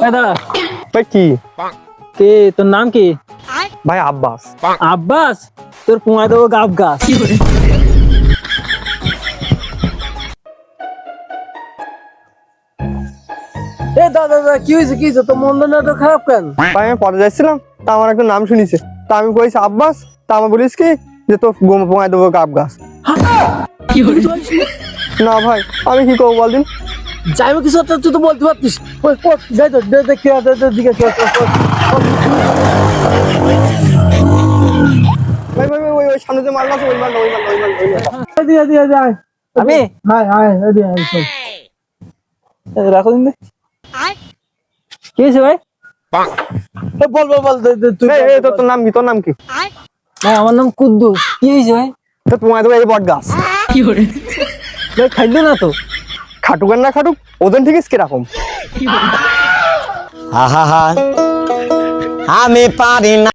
দাদা ভাই কি? কে তোর নাম কি? ভাই আব্বাস। আব্বাস? তোর পুঙায় দেবো গাব গাছ। এ দাদা দাদা কি হয়েছে কি হয়েছে? তোর মন তো খারাপ কেন? ভাই আমি পরে যাচ্ছিলাম, তা আমার একটা নাম শুনিছে, তা আমি কইছি আব্বাস, তা আমার বলিস কি যে তোর পোঙায় দেবো গাব গাছ। না ভাই আমি কি করবো বলদিন? যাইবো কিছু একটা তুই তো বলতে পারতিস। ওই কর, যাই তো দেখি দিকে ভাই ভাই ভাই, ওই ওই সামনে যে মালটা আছে ওই মালটা ওই মালটা ওই মালটা ওই মালটা। দিয়ে দিয়ে যায় আমি হাই হাই দিয়ে রাখো দিন দে। কি হয়েছে ভাই? বল বল বল তুই। এই, এই, তোর নাম কি? তোর নাম কি? ভাই আমার নাম কুদ্দুস। কি হয়েছে ভাই? তোর পোঙায় দেবো এই বট গাছ। ভাই খাইলো না তো? খাটুক আর না খাটুক, ওজন ঠিক কিরকম? আহা আমি পারি না।